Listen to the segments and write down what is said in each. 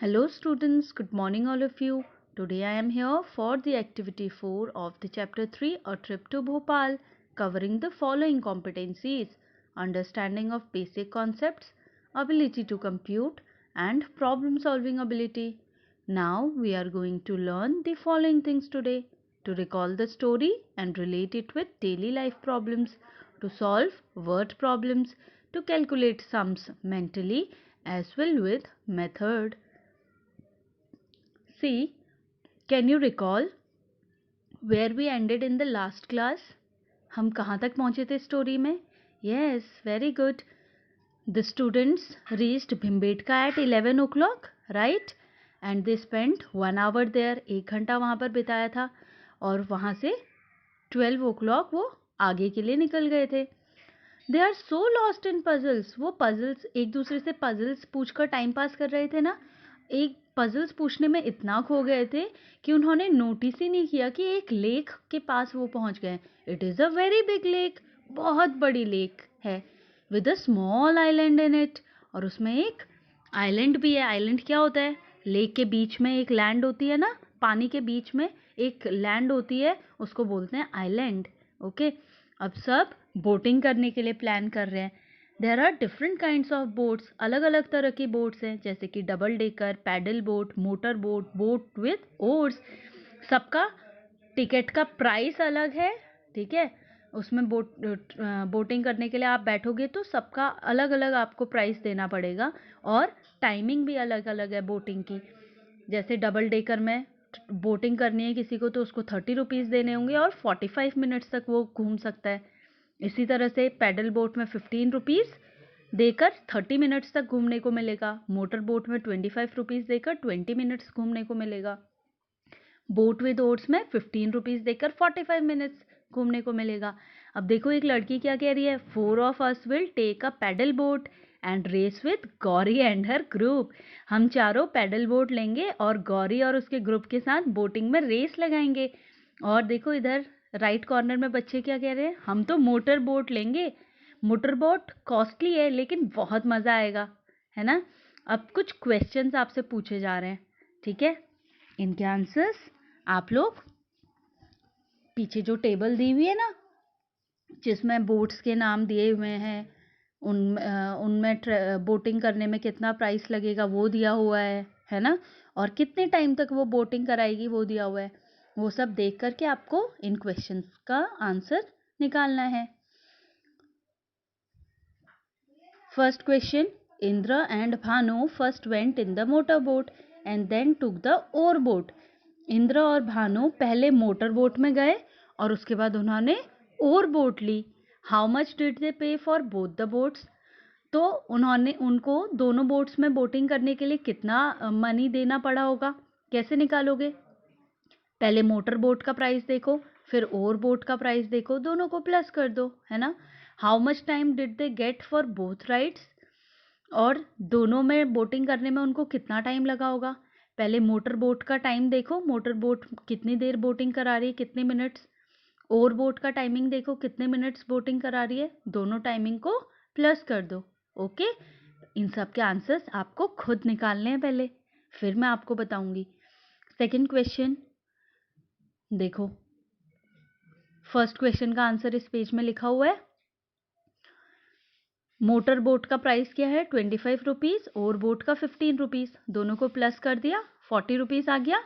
Hello students, good morning all of you. Today I am here for the activity 4 of the chapter 3 A Trip to Bhopal, covering the following competencies: understanding of basic concepts, ability to compute and problem solving ability. Now we are going to learn the following things today: to recall the story and relate it with daily life problems, to solve word problems, to calculate sums mentally as well with method. See, can you recall where we ended in the last class? हम कहाँ तक पहुँचे थे story में? Yes, very good. The students reached Bhimbetka at 11 o'clock, right? And they spent 1 hour there. 1 घंटा वहाँ पर बिताया था और वहाँ से 12 o'clock वो आगे के लिए निकल गए थे. They are so lost in puzzles. वो puzzles एक दूसरे से puzzles पूछकर टाइम पास कर रहे थे ना. एक पजल्स पूछने में इतना खो गए थे कि उन्होंने नोटिस ही नहीं किया कि एक लेक के पास वो पहुंच गए. It is a very big lake. बहुत बड़ी लेक है with a small island in it. और उसमें एक आइलैंड भी है. आइलैंड क्या होता है? लेक के बीच में एक लैंड होती है ना, पानी के बीच में एक लैंड होती है, उसको बोलते हैं आइलैंड. ओके, अब सब बोटिंग करने के लिए प्लान कर रहे हैं. There are different kinds of boats. अलग अलग तरह की बोट्स हैं, जैसे कि double decker, paddle boat, motor boat, boat with oars. सबका टिकट का प्राइस अलग है. ठीक है, उसमें बोटिंग करने के लिए आप बैठोगे तो सबका अलग अलग आपको प्राइस देना पड़ेगा. और टाइमिंग भी अलग अलग है बोटिंग की. जैसे डबल डेकर में बोटिंग करनी है किसी को तो उसको 30 रुपीज़ देने होंगे और 45 मिनट्स तक वो घूम सकता है. इसी तरह से पैडल बोट में 15 रुपीज़ देकर 30 मिनट्स तक घूमने को मिलेगा. मोटर बोट में 25 रुपीज़ देकर 20 मिनट्स घूमने को मिलेगा. बोट विद ओट्स में 15 रुपीज़ देकर 45 मिनट्स घूमने को मिलेगा. अब देखो एक लड़की क्या कह रही है. 4 of us will take a paddle boat and race with Gauri and her group. हम चारों पैडल बोट लेंगे और गौरी और उसके ग्रुप के साथ बोटिंग में रेस लगाएंगे. और देखो इधर राइट कॉर्नर में बच्चे क्या कह रहे हैं. हम तो मोटर बोट लेंगे. मोटर बोट कॉस्टली है लेकिन बहुत मज़ा आएगा, है ना. अब कुछ क्वेश्चंस आपसे पूछे जा रहे हैं. ठीक है, इनके आंसर्स आप लोग पीछे जो टेबल दी हुई है ना, जिसमें बोट्स के नाम दिए हुए हैं, उनमें बोटिंग करने में कितना प्राइस लगेगा वो दिया हुआ है ना. और कितने टाइम तक वो बोटिंग कराएगी वो दिया हुआ है. वो सब देख करके आपको इन क्वेश्चंस का आंसर निकालना है. First question. Indra and Bhanu first went in the motor boat and then took the oar boat. Indra और भानु पहले मोटर बोट में गए और उसके बाद उन्होंने ओर बोट ली. How much did they pay for both the boats. तो उनको दोनों बोट्स में बोटिंग करने के लिए कितना मनी देना पड़ा होगा. कैसे निकालोगे? पहले मोटर बोट का प्राइस देखो, फिर ओर बोट का प्राइस देखो, दोनों को प्लस कर दो, है ना. How much time did they get for both rides. और दोनों में बोटिंग करने में उनको कितना टाइम लगा होगा. पहले मोटर बोट का टाइम देखो, मोटर बोट कितनी देर बोटिंग करा रही है, कितने मिनट्स. ओर बोट का टाइमिंग देखो, कितने मिनट्स बोटिंग करा रही है. दोनों टाइमिंग को प्लस कर दो. ओके, इन सब के आंसर्स आपको खुद निकालने हैं पहले, फिर मैं आपको बताऊंगी. सेकंड क्वेश्चन देखो. फर्स्ट क्वेश्चन का आंसर इस पेज में लिखा हुआ है. मोटर बोट का प्राइस क्या है? 25 रुपीज़. और बोट का 15 रुपीज़. दोनों को प्लस कर दिया, 40 रुपीज़ आ गया.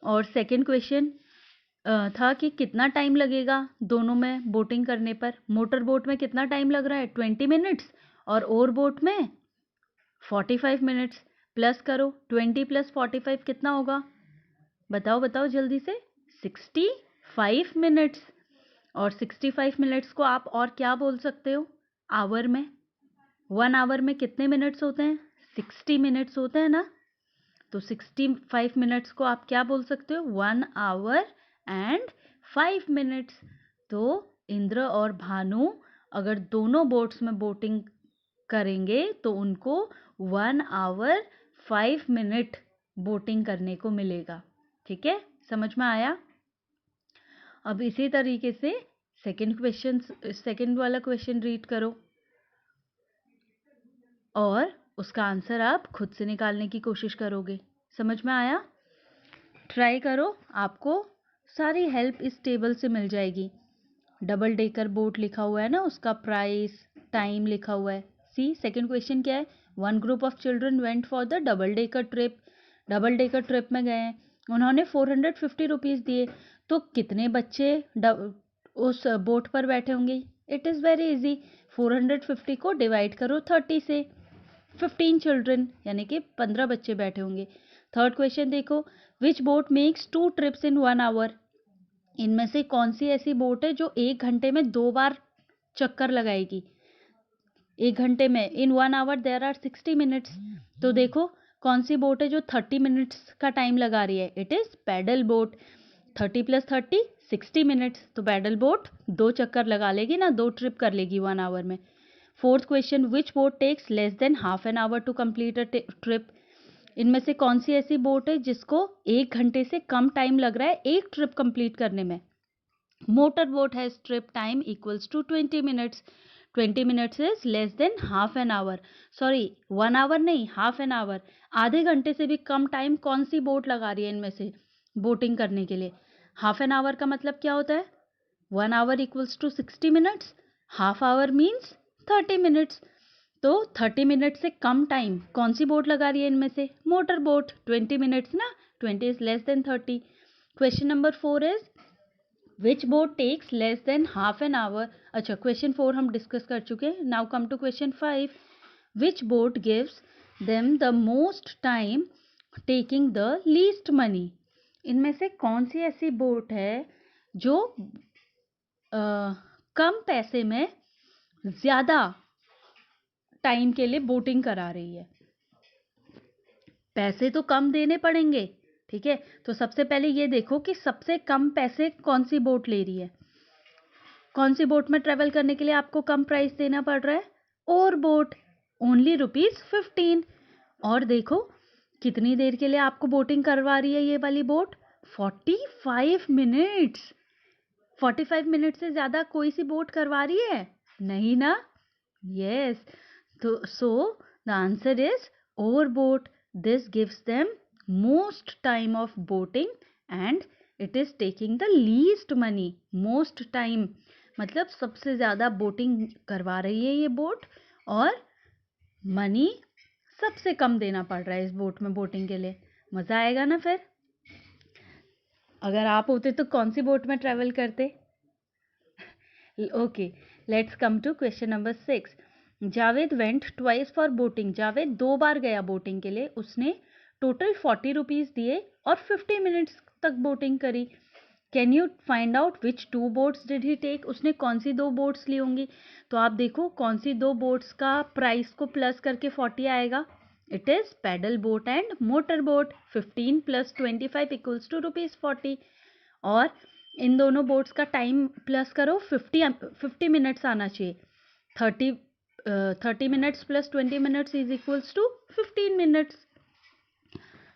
और सेकंड क्वेश्चन था कि कितना टाइम लगेगा दोनों में बोटिंग करने पर. मोटर बोट में कितना टाइम लग रहा है? 20 मिनट्स. और ओर बोट में 45 मिनट्स. प्लस करो, 20 प्लस 45 कितना होगा? बताओ बताओ जल्दी से. 65 मिनट्स. और 65 मिनट्स को आप और क्या बोल सकते हो आवर में? 1 आवर में कितने मिनट्स होते हैं? 60 मिनट्स होते हैं ना. तो 65 मिनट्स को आप क्या बोल सकते हो? 1 आवर एंड 5 मिनट्स. तो इंद्र और भानु अगर दोनों बोट्स में बोटिंग करेंगे तो उनको 1 आवर 5 मिनट बोटिंग करने को मिलेगा. ठीक है, समझ में आया. अब इसी तरीके से सेकंड वाला क्वेश्चन रीड करो और उसका आंसर आप खुद से निकालने की कोशिश करोगे। समझ में आया? ट्राई करो, आपको सारी हेल्प इस टेबल से मिल जाएगी। डबल डेकर बोट लिखा हुआ है ना, उसका प्राइस, टाइम लिखा हुआ है। सी सेकंड क्वेश्चन क्या है? One group of children went for the double decker trip. Double decker trip में गए हैं, उन्होंने 450 रुपीज़ दिए, तो कितने बच्चे उस बोट पर बैठे होंगे? इट इज़ वेरी इजी, 450 को डिवाइड करो 30 से, 15 चिल्ड्रन यानी कि 15 बच्चे बैठे होंगे। थर्ड क्वेश्चन देखो, which boat makes 2 trips in 1 hour. इनमें से कौन सी ऐसी बोट है जो 1 घंटे में 2 बार चक्कर लगाएगी? 1 घंटे में, इन 1 आवर देयर आर 60 मिनट्स। तो देखो कौन सी बोट है जो 30 मिनट्स का टाइम लगा रही है? It is paddle boat. 30 + 30 60 minutes, तो पैडल बोट 2 चक्कर लगा लेगी ना, 2 ट्रिप कर लेगी 1 आवर में। Fourth question, which boat takes less than half an hour to complete a trip. इनमें से कौन सी ऐसी बोट है जिसको 1 घंटे से कम टाइम लग रहा है एक ट्रिप कंप्लीट करने में? Motor boat has trip time equals to 20 minutes. 20 minutes is less than half an hour, sorry 1 hour नहीं, हाफ एन आवर। आधे घंटे से भी कम टाइम कौन सी बोट लगा रही है इनमें से बोटिंग करने के लिए? हाफ एन आवर का मतलब क्या होता है? 1 hour equals to 60 minutes, half hour means 30 minutes. तो 30 मिनट से कम टाइम कौन सी बोट लगा रही है इनमें से? Motor boat. 20 मिनट्स ना, 20 is less than 30। Question number 4 is which boat takes less than half an hour. अच्छा, क्वेश्चन 4 हम डिस्कस कर चुके हैं। Now come to question 5, which boat gives them the most time taking the least money. इनमें से कौन सी ऐसी boat है जो कम पैसे में ज़्यादा टाइम के लिए बोटिंग करा रही है? पैसे तो कम देने पड़ेंगे, ठीक है। तो सबसे पहले ये देखो कि सबसे कम पैसे कौन सी बोट ले रही है। कौन सी बोट में ट्रेवल करने के लिए आपको कम प्राइस देना पड़ रहा है? ओर बोट, ओनली ₹15। और देखो कितनी देर के लिए आपको बोटिंग करवा रही है ये वाली बोट? 45 मिनट्स। 45 मिनट से ज़्यादा कोई सी बोट करवा रही है? नहीं ना। यस, तो so the answer is over boat. This gives them most time of boating and it is taking the least money. Most time मतलब सबसे ज़्यादा बोटिंग करवा रही है ये बोट, और मनी सबसे कम देना पड़ रहा है इस बोट में बोटिंग के लिए। मज़ा आएगा ना फिर? अगर आप होते तो कौन सी बोट में ट्रेवल करते? Okay, let's come to question number 6। Javed went twice for boating. Javed 2 बार गया बोटिंग के लिए। उसने टोटल 40 रुपीज़ दिए और 50 मिनट्स तक बोटिंग करी। Can you find out which 2 boats did he take. उसने कौन सी 2 बोट्स ली होंगी? तो आप देखो कौन सी 2 बोट्स का प्राइस को प्लस करके 40 आएगा। It is paddle boat and motor boat. 15 + 25 equals to ₹40। और इन दोनों बोट्स का टाइम प्लस करो, 50 मिनट्स आना चाहिए। 30 minutes + 20 minutes is equals to 15 minutes.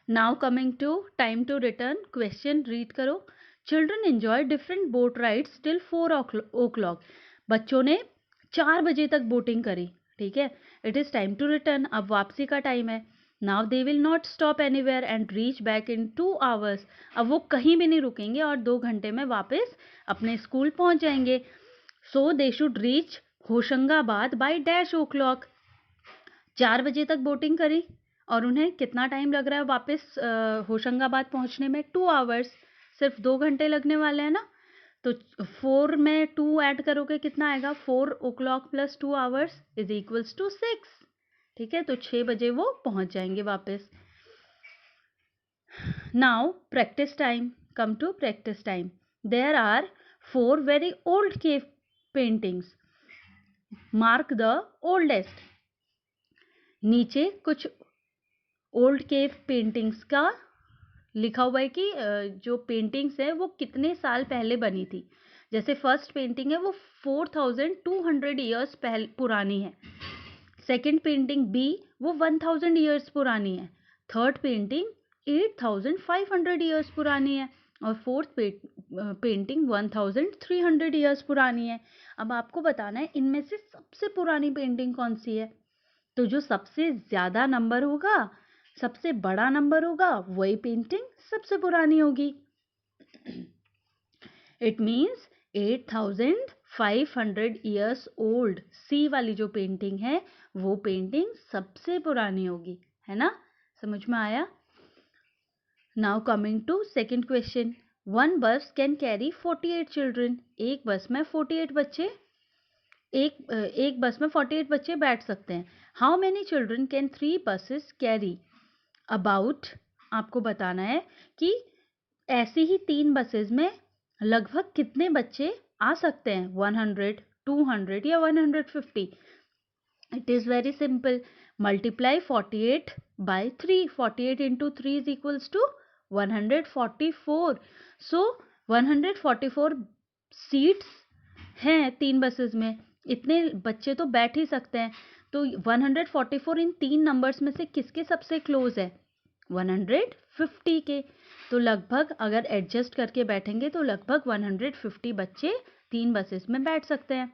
Now coming to time to return. Question read करो। Children enjoy different boat rides till 4 o'clock। बच्चों ने 4 बजे तक बोटिंग करी, ठीक है। It is time to return, अब वापसी का टाइम है। Now they will not stop anywhere and reach back in 2 hours। अब वो कहीं भी नहीं रुकेंगे और 2 घंटे में वापस अपने स्कूल पहुंच जाएंगे। So they should reach Hoshangabad by -o'clock। 4 बजे तक बोटिंग करी और उन्हें कितना टाइम लग रहा है वापस होशंगाबाद पहुंचने में? 2 hours। सिर्फ 2 घंटे लगने वाले हैं ना। तो 4 में 2 ऐड करोगे कितना आएगा? 4 o'clock + 2 hours is equals to 6, ठीक है। तो 6 बजे वो पहुंच जाएंगे वापस। Now practice time, come to practice time. There are 4 very old cave paintings, mark the oldest. नीचे कुछ ओल्ड केव पेंटिंग्स का लिखा हुआ है कि जो पेंटिंग्स है वो कितने साल पहले बनी थी। जैसे फर्स्ट पेंटिंग है वो 4200 ईयर्स पहले पुरानी है। सेकंड पेंटिंग बी वो 1000 ईयर्स पुरानी है। थर्ड पेंटिंग 8500 ईयर्स पुरानी है। और फोर्थ पेंटिंग 1300 ईयर्स पुरानी है। अब आपको बताना है इनमें से सबसे पुरानी पेंटिंग कौन सी है। तो जो सबसे ज़्यादा नंबर होगा, सबसे बड़ा नंबर होगा, वही पेंटिंग सबसे पुरानी होगी। It means 8500 years old. C वाली जो पेंटिंग है वो पेंटिंग सबसे पुरानी होगी, है ना? समझ में आया? Now coming to second question. One bus can carry 48 children. एक बस में 48 बच्चे एक बस में 48 बच्चे बैठ सकते हैं। How many children can 3 buses carry? About आपको बताना है कि ऐसी ही 3 बसेस में लगभग कितने बच्चे आ सकते हैं, 100, 200 या 150। It is very simple, multiply 48 by 3। 48 into 3 is equals to 144। So 144 seats हैं 3 बसेस में, इतने बच्चे तो बैठ ही सकते हैं। तो 144 इन 3 नंबर्स में से किसके सबसे क्लोज है? 150 के। तो लगभग अगर एडजस्ट करके बैठेंगे तो लगभग 150 बच्चे 3 बसेस में बैठ सकते हैं।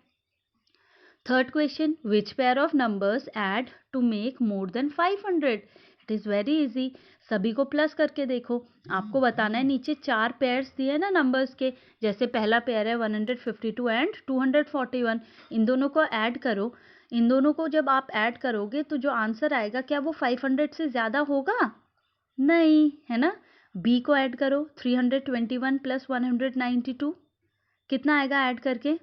Third question, which pair of numbers add to make more than 500? It is very easy. सभी को प्लस करके देखो। आपको बताना है, नीचे 4 पेयर्स दिए ना नंबर्स के, जैसे पहला पेयर है 152 एंड 241। इन दोनों को ऐड करो। इन दोनों को जब आप ऐड करोगे तो जो आंसर आएगा, क्या वो 500 से ज़्यादा होगा? नहीं, है ना? बी को ऐड करो, 321 प्लस 192 कितना आएगा ऐड करके?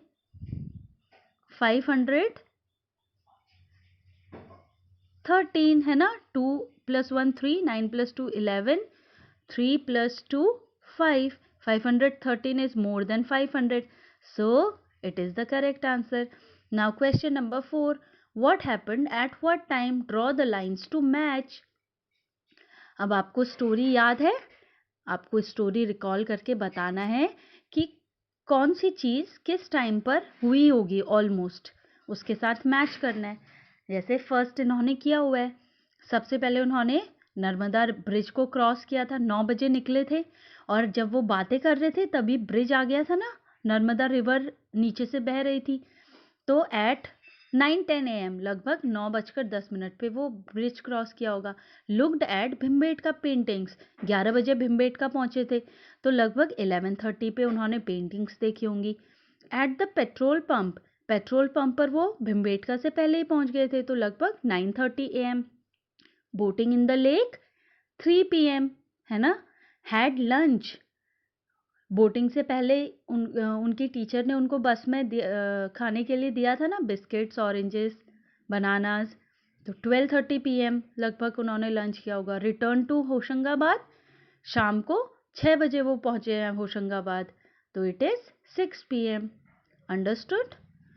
513, है ना? 2 plus 1 3, 9 plus 2 11, 3 plus 2 5। 513 is more than 500, so it is the correct answer. Now question number 4, what happened at what time? Draw the lines to match. अब आपको स्टोरी याद है, आपको स्टोरी रिकॉल करके बताना है कि कौन सी चीज़ किस टाइम पर हुई होगी, ऑलमोस्ट उसके साथ मैच करना है। जैसे फर्स्ट इन्होंने किया हुआ है, सबसे पहले उन्होंने नर्मदा ब्रिज को क्रॉस किया था, 9 बजे निकले थे, और जब वो बातें कर रहे थे तभी ब्रिज आ गया था ना, नर्मदा रिवर नीचे से बह रही थी। तो एट 9:10 AM, लगभग 9:10 पे वो ब्रिज क्रॉस किया होगा। लुक्ड एट भीमबेटका पेंटिंग्स, 11 बजे भीमबेटका पहुंचे थे, तो लगभग 11:30 पे उन्होंने पेंटिंग्स देखी होंगी। At the petrol pump, petrol pump पर वो भीमबेटका से पहले ही पहुंच गए थे, तो लगभग 9:30 AM। Boating in the lake 3 PM, है ना? हैड लंच, बोटिंग से पहले उनकी टीचर ने उनको बस में खाने के लिए दिया था ना, बिस्किट्स, ऑरेंजेस, बनानास। तो 12:30 PM लगभग उन्होंने लंच किया होगा। रिटर्न टू होशंगाबाद, शाम को 6 बजे वो पहुँचे हैं होशंगाबाद, तो इट इज़ 6 PM। अंडरस्टूड?